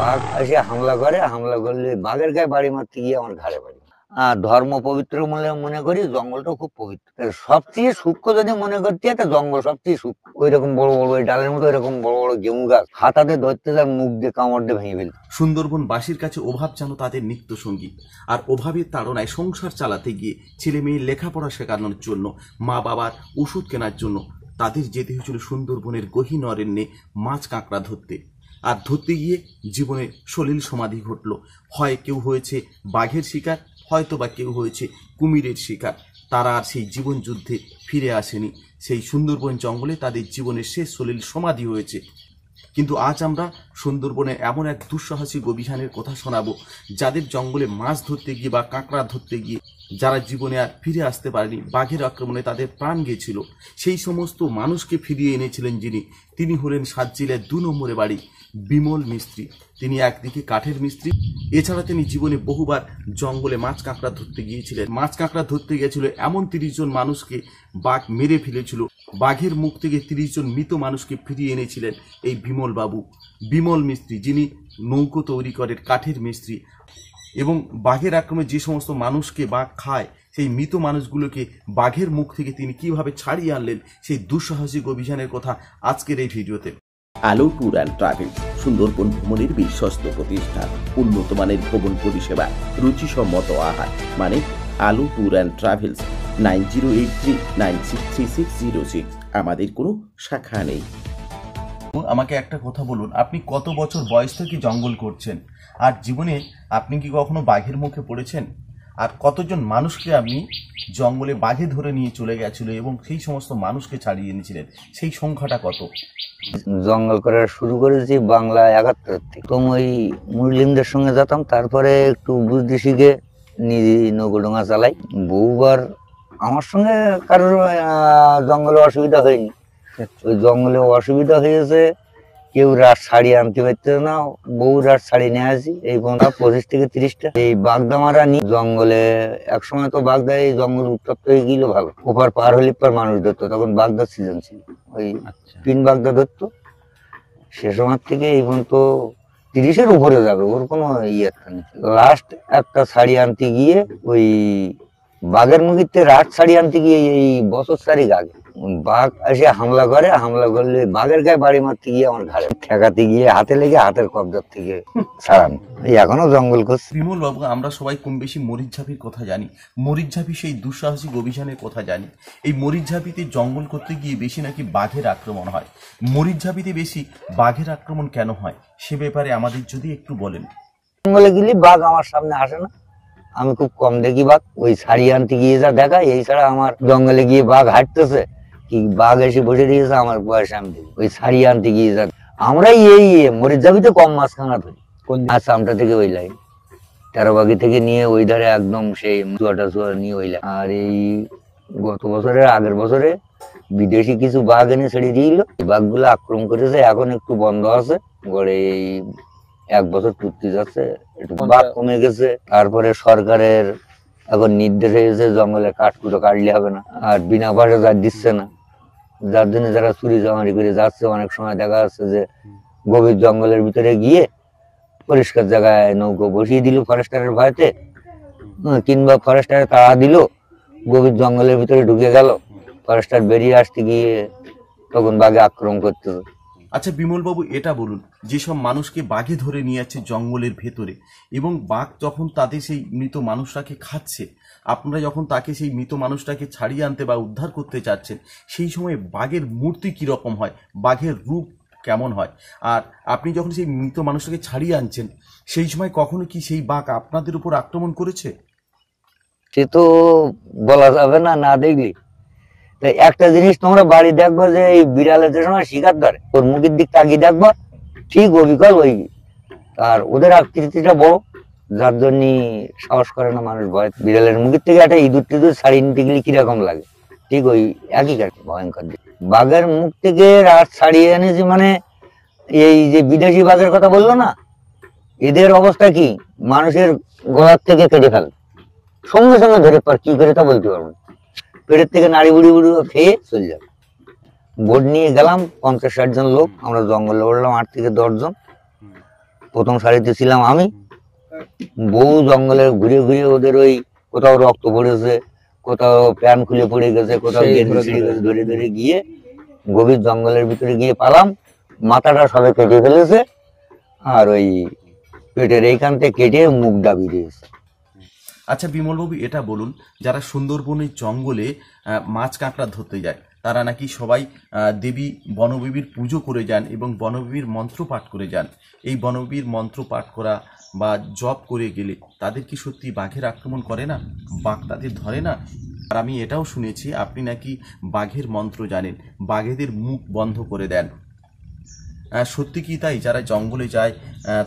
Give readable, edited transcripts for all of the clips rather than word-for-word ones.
বাঘ এসে হামলা করে, হামলা করলে বাঘের গায়ে বাড়ি মারতে গিয়ে আমার ঘাড়ে বাড়ি। ধর্ম পবিত্র বলে মনে করি, জঙ্গলটা খুব পবিত্র। সবচেয়ে সূক্ষ্ম যদি মনে করতে একটা জঙ্গল সবচেয়ে সূক্ষ্ম। ওই রকম বড় বড় ওই ডালের মতো এরকম বড় বড় গেমু গাছ, হাতাতে ধরতে যায়, মুখ দিয়ে কামড় দিয়ে ভেঙে ফেলতে। সুন্দরবনবাসীর কাছে অভাব যেন তাদের নিত্য সঙ্গী। আর অভাবের তাড়নায় সংসার চালাতে গিয়ে ছেলে মেয়ের লেখাপড়া শেখানোর জন্য, মা বাবার ওষুধ কেনার জন্য তাদের যেতে হয়েছিল সুন্দরবনের গহীন অরণ্যে মাছ কাঁকড়া ধরতে। আর ধরতে গিয়ে জীবনে সলিল সমাধি ঘটল। হয় কেউ হয়েছে বাঘের শিকার, হয়তো বা কেউ হয়েছে কুমিরের শিকার। তারা আর সেই জীবন যুদ্ধে ফিরে আসেনি। সেই সুন্দরবন জঙ্গলে তাদের জীবনের শেষ সলিল সমাধি হয়েছে। কিন্তু আজ আমরা সুন্দরবনে এমন এক দুঃসাহসিক অভিযানের কথা শোনাবো, যাদের জঙ্গলে মাছ ধরতে গিয়ে বা কাঁকড়া ধরতে গিয়ে যারা জীবনে আর ফিরে আসতে পারেনি, বাঘের আক্রমণে তাদের প্রাণ গিয়েছিল, সেই সমস্ত মানুষকে ফিরিয়ে এনেছিলেন যিনি, তিনি হলেন সাতজিলের 2 নম্বরে বাড়ি বিমল মিস্ত্রি। তিনি একদিকে কাঠের মিস্ত্রি, এছাড়া তিনি জীবনে বহুবার জঙ্গলে মাছ কাঁকড়া ধরতে গিয়েছিলেন। মাছ কাঁকড়া ধরতে গিয়েছিল এমন 30 জন মানুষকে বাঘ মেরে ফেলেছিল। বাঘের মুখ থেকে 30 জন মৃত মানুষকে ফিরিয়ে এনেছিলেন এই বিমল বাবু, বিমল মিস্ত্রি, যিনি নৌকো তৈরি করেন, কাঠের মিস্ত্রি। এবং বাঘের আক্রমণে যে সমস্ত মানুষকে বাঘ খায়, সেই মৃত মানুষগুলোকে বাঘের মুখ থেকে তিনি কিভাবে ছাড়িয়ে আনলেন, সেই দুঃসাহসিক অভিযানের কথা আজকের এই ভিডিওতে। আলো ট্যুর অ্যান্ড ট্রাভেলস সুন্দরবন ভ্রমণের বিশ্বস্ত প্রতিষ্ঠান, উন্নত মানের ভ্রমণ পরিষেবা, রুচিসম্মত আহার, মানে আলো ট্যুর অ্যান্ড ট্রাভেলস। 9083963606। আমাদের কোনো শাখা নেই। আমাকে একটা কথা বলুন, আপনি কত বছর বয়স থেকে জঙ্গল করছেন? আর জীবনে আপনি কি কখনো বাঘের মুখে পড়েছেন? আর কতজন মানুষকে আপনি জঙ্গলে বাঘে ধরে নিয়ে চলে গেছিল এবং সেই সমস্ত মানুষকে ছাড়িয়ে এনেছিলেন, সেই সংখ্যাটা কত? জঙ্গল করা শুরু করেছি বাংলা 71 থেকে। তো ওই মুসলিমদের সঙ্গে যেতাম, তারপরে একটু বুঝতে শিখে নিজে নৌকোডোঙা চালাই। বহুবার আমার সঙ্গে কারোর জঙ্গলে অসুবিধা হয়নি। ওই জঙ্গলে অসুবিধা হয়েছে, কেউ রাত ছাড়িয়ে আনতে পারতে না, বহু রাত ছাড়িয়ে নিয়ে আসি। এই 25 থেকে 30টা এই বাগদা মারা নি জঙ্গলে। একসময় তো বাগদা এই জঙ্গল উত্তপ্ত হয়ে গেল, ভালো ওপার পার হলে পর মানুষ ধরতো, তখন বাগদার সিজন ছিল, ওই পিন বাগদা ধরতো। সে সময় থেকে এই পর্যন্ত 30-এর উপরে যাবে, ওর কোনো ইয়ে নেই। লাস্ট একটা ছাড়িয়ে আনতে গিয়ে ওই বাঘের মুখিতে রাত ছাড়িয়ে আনতে গিয়ে এই বছর 4 আগে বাঘ এসে হামলা করে, হামলা করলে বাঘের গায়ে বাড়ি মারতে গিয়ে আমার ঘাড়ে ঠেকাতে গিয়ে হাতে লেগে হাতের কবজার থেকে ছাড়ানো। এই এখনো জঙ্গল করছে। বিমল বাবু, আমরা সবাই কম বেশি মরিচঝাপির কথা জানি, মরিচঝাপি সেই দুঃসাহসিক অভিযানের কথা জানি। এই মরিচঝাপিতে জঙ্গল করতে গিয়ে বেশি নাকি বাঘের আক্রমণ হয়। মরিচঝাপিতে বেশি বাঘের আক্রমণ কেন হয়, সে ব্যাপারে আমাদের যদি একটু বলেন। জঙ্গলে গেলে বাঘ আমার সামনে আসে না, আমি খুব কম দেখি বাঘ। ওই ছাড়িয়ে আনতে গিয়ে যা দেখা, এই ছাড়া আমার জঙ্গলে গিয়ে বাঘ হাঁটতেছে কি বাঘ এসে বসে দিয়েছে আমার বয়সে, আমি দেখি ওই ছাড়িয়ে আনতে গিয়ে যা। আমরা এই মরিচঝাপিতে কম মাছ কাঁকড়া ধরি। আসামটা থেকে ওই লাইন 13 বাগি থেকে নিয়ে ওই ধারে একদম সেই চুয়াটা নিয়ে ওই লাইন। আর এই গত বছরের আগের বছরে বিদেশি কিছু বাঘ এনে ছেড়ে দিল, বাঘগুলো আক্রমণ করেছে, এখন একটু বন্ধ আছে। গড়ে এই 1 বছর টুটতে যাচ্ছে, একটু বাঘ কমে গেছে। তারপরে সরকারের এখন নির্দেশ হয়েছে জঙ্গলে কাঠকুটো কাটলে হবে না, আর বিনা পয়সা যা দিচ্ছে না, যার জন্য যারা চুরি চামারি করে যাচ্ছে, অনেক সময় দেখা যাচ্ছে যে গভীর জঙ্গলের ভিতরে গিয়ে পরিষ্কার জায়গায় নৌকো বসিয়ে দিল ফরেস্টারের ভয়তে, কিংবা ফরেস্টারে তাড়া দিল, গভীর জঙ্গলের ভিতরে ঢুকে গেল, ফরেস্টার বেরিয়ে আসতে গিয়ে তখন বাঘে আক্রমণ করতেছে। আচ্ছা বিমল বাবু, এটা বলুন, যেসব মানুষকে বাঘে ধরে নিয়ে যাচ্ছে জঙ্গলের ভেতরে, এবং বাঘ যখন তাদের সেই মৃত মানুষটাকে খাচ্ছে, আপনারা যখন তাকে সেই মৃত মানুষটাকে ছাড়িয়ে আনতে বা উদ্ধার করতে চাচ্ছেন, সেই সময় বাঘের মূর্তি কিরকম হয়, বাঘের রূপ কেমন হয়? আর আপনি যখন সেই মৃত মানুষটাকে ছাড়িয়ে আনছেন, সেই সময় কখনো কি সেই বাঘ আপনাদের উপর আক্রমণ করেছে? সে তো বলা যাবে না, না দেখলি। একটা জিনিস তোমরা বাড়ি দেখবো যে এই বিড়ালের সময় শিকার ধরে, ওর মুখের দিক তাকিয়ে দেখবো, ঠিক অবিকল ওই। আর ওদের আকৃতিটা বড়, যার জন্য সাহস করে না মানুষ, ভয়। বিড়ালের মুখের থেকে একটা ইঁদুর টিঁদুর ছাড়িয়ে নিতে গেলে কিরকম লাগে, ঠিক ওই একই কাটে, ভয়ঙ্কর দিক। বাঘের মুখ থেকে রাত ছাড়িয়ে এনেছি, মানে এই যে বিদেশি বাঘের কথা বললো না, এদের অবস্থা কি, মানুষের গলার থেকে কেটে ফেলে, সঙ্গে সঙ্গে ধরে পার, কি করে তা বলতে পারবো না। পেটের থেকে নাড়ি বুড়ি বুড়ি খেয়ে চলে যাবে। বোট নিয়ে গেলাম 50-60 জন লোক, আমরা জঙ্গলে উঠলাম 8 থেকে 10 জন। প্রথম সারিতে ছিলাম আমি। বহু জঙ্গলে ঘুরে ঘুরে ওদের ওই কোথাও রক্ত পড়েছে, কোথাও প্যান খুলে পড়ে গেছে, কোথাও গেঞ্জি ছিঁড়ে গেছে, ধরে ধরে গিয়ে গভীর জঙ্গলের ভিতরে গিয়ে পালাম। মাথাটা সবে কেটে ফেলেছে, আর ওই পেটের এইখান থেকে কেটে মুখটা বেরিয়েছে। আচ্ছা বিমলবাবু, এটা বলুন, যারা সুন্দরবনের জঙ্গলে মাছ কাঁকড়া ধরতে যায়, তারা নাকি সবাই দেবী বনবিবির পুজো করে যান এবং বনবিবির মন্ত্র পাঠ করে যান। এই বনবিবির মন্ত্র পাঠ করা বা জপ করে গেলে তাদের কি সত্যি বাঘের আক্রমণ করে না, বাঘ তাদের ধরে না? আর আমি এটাও শুনেছি আপনি নাকি বাঘের মন্ত্র জানেন, বাঘেদের মুখ বন্ধ করে দেন। সত্যি কি তাই? যারা জঙ্গলে যায়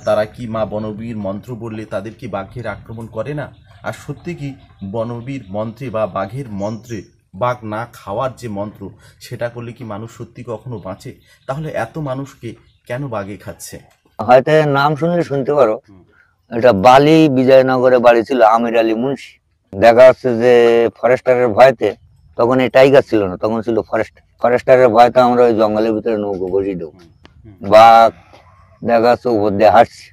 তারা কি মা বনবিবির মন্ত্র বললে তাদের কি বাঘের আক্রমণ করে না? আর সত্যি কি বনবিবির মন্ত্রে বা বাঘের মন্ত্রে, বাঘ না খাওয়ার যে মন্ত্র, সেটা করলে কি মানুষ সত্যি কখনো বাঁচে? তাহলে এত মানুষকে কেন বাঘে খাচ্ছে? হয়তো নাম শুনলে শুনতে পারো, এটা বালি বিজয়নগরে বাড়ি ছিল আমির আলী মুন্সি। দেখা যাচ্ছে যে ফরেস্টারের ভয়তে, তখন এই টাইগার ছিল না, তখন ছিল ফরেস্টারের ভয়তে আমরা ওই জঙ্গলের ভিতরে নৌকো বসিয়ে দেবো। বাঘ দেখা যাচ্ছে উপর দিয়ে হাঁটছে,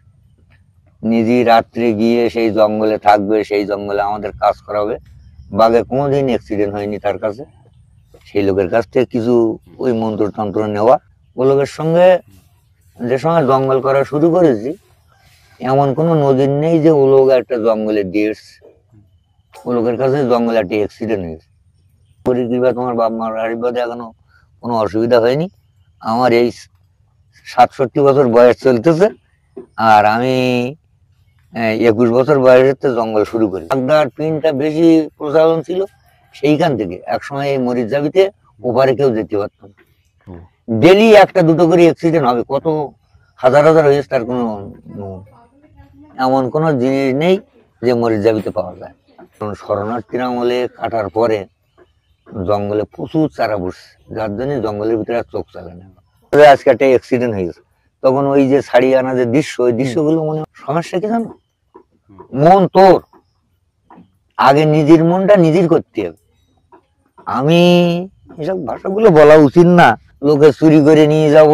নিজে রাত্রে গিয়ে সেই জঙ্গলে থাকবে, সেই জঙ্গলে আমাদের কাজ করাবে। বাঘের কোনোদিন অ্যাক্সিডেন্ট হয়নি তার কাছে। সেই লোকের কাছ থেকে কিছু ওই মন্ত্রতন্ত্র নেওয়া। ও লোকের সঙ্গে যে সময় জঙ্গল করা শুরু করেছি, এমন কোনো নদীর নেই যে ও লোক একটা জঙ্গলে দিয়েছে। ও লোকের কাছে জঙ্গলে একটা অ্যাক্সিডেন্ট হয়েছে। পরিকৃপা তোমার বাপ মার আশীর্বাদে এখনো কোনো অসুবিধা হয়নি। আমার এই 67 বছর বয়স চলতেছে, আর আমি 21 বছর বয়সে জঙ্গল শুরু করি। বাগদার পিনটা বেশি প্রচলন ছিল, সেইখান থেকে একসময় এই মরিচজাবিতে ওপারে কেউ যেতে পারত না। ডেলি একটা দুটো করে অ্যাক্সিডেন্ট হবে, কত হাজার হাজার হয়েছে তার কোনো এমন কোনো জিনিস নেই যে মরিচজাবিতে পাওয়া যায়। কারণ শরণার্থীরা আমলে কাটার পরে জঙ্গলে প্রচুর চারা বসছে, যার জন্য জঙ্গলের ভিতরে আর চোখ চালে না। আজকে একটা অ্যাক্সিডেন্ট হয়ে গেছে, তখন ওই যে ছাড়িয়ে আনা যে দৃশ্য, ওই দৃশ্যগুলো মনে সমস্যা কি জানো, মন তোর আগে নিজের মনটা নিজের করতে হবে। আমি এসব ভাষাগুলো বলা উচিত না, লোকে চুরি করে নিয়ে যাব।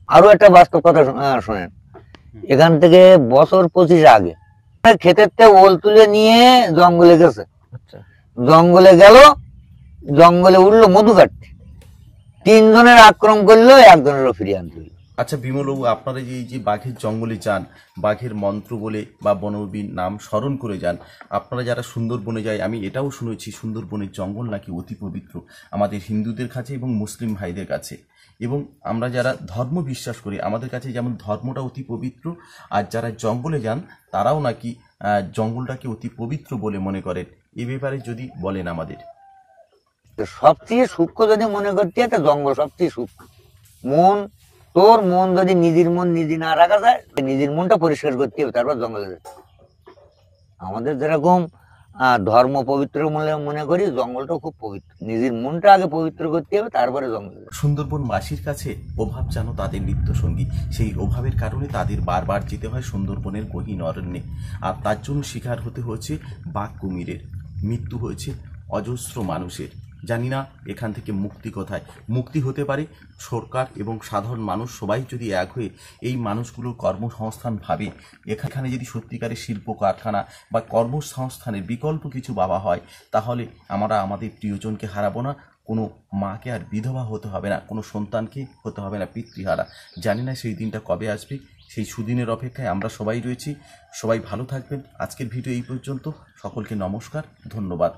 আরো একটা বাস্তব কথা শোনেন, এখান থেকে বছর 25 আগে ক্ষেতের থেকে ওল তুলে নিয়ে জঙ্গলে গেছে। জঙ্গলে গেল, জঙ্গলে উঠলো মধু কাটতে, 3 জনের আক্রমণ করলো, 1 জনেরও ফিরিয়ে আনতে হলো। আচ্ছা বিমলবাবু, আপনারা যে বাঘের জঙ্গলে যান, বাঘের মন্ত্র বলে বা বনবিবির নাম স্মরণ করে যান, আপনারা যারা সুন্দরবনে যায়, আমি এটাও শুনেছি সুন্দরবনের জঙ্গল নাকি অতি পবিত্র আমাদের হিন্দুদের কাছে এবং মুসলিম ভাইদের কাছে। এবং আমরা যারা ধর্ম বিশ্বাস করি, আমাদের কাছে যেমন ধর্মটা অতি পবিত্র, আর যারা জঙ্গলে যান তারাও নাকি জঙ্গলটাকে অতি পবিত্র বলে মনে করেন। এ ব্যাপারে যদি বলেন আমাদের। সবচেয়ে সূক্ষ্ম যদি মনে করতে হয়, জঙ্গল সবচেয়ে সূক্ষ্ম। মন তোর মন যদি নিজের মন নিজে না রাখা যায়, নিজের মনটা পরিষ্কার করতে হবে, তারপর জঙ্গলে যেতে। আমাদের যেরকম ধর্ম পবিত্র মনে করি, জঙ্গলটাও খুব পবিত্র। নিজের মনটা আগে পবিত্র করতে হবে, তারপরে জঙ্গলে। সুন্দরবন বাসীর কাছে অভাব যেন তাদের নিত্য সঙ্গী। সেই অভাবের কারণে তাদের বারবার যেতে হয় সুন্দরবনের গহীন অরণ্যে, আর তার জন্য শিকার হতে হয়েছে বাঘ কুমিরের, মৃত্যু হয়েছে অজস্র মানুষের। জানি না এখান থেকে মুক্তি কোথায়। মুক্তি হতে পারে সরকার এবং সাধারণ মানুষ সবাই যদি এক হয়ে এই মানুষগুলোর কর্মসংস্থান ভাবে। এখানে যদি সত্যিকারের শিল্প কারখানা বা কর্মসংস্থানের বিকল্প কিছু ভাবা হয়, তাহলে আমরা আমাদের প্রিয়জনকে হারাবো না, কোনো মাকে আর বিধবা হতে হবে না, কোনো সন্তানকে হতে হবে না পিতৃহারা। জানি না সেই দিনটা কবে আসবে, সেই সুদিনের অপেক্ষায় আমরা সবাই রয়েছি। সবাই ভালো থাকবেন। আজকের ভিডিও এই পর্যন্ত। সকলকে নমস্কার, ধন্যবাদ।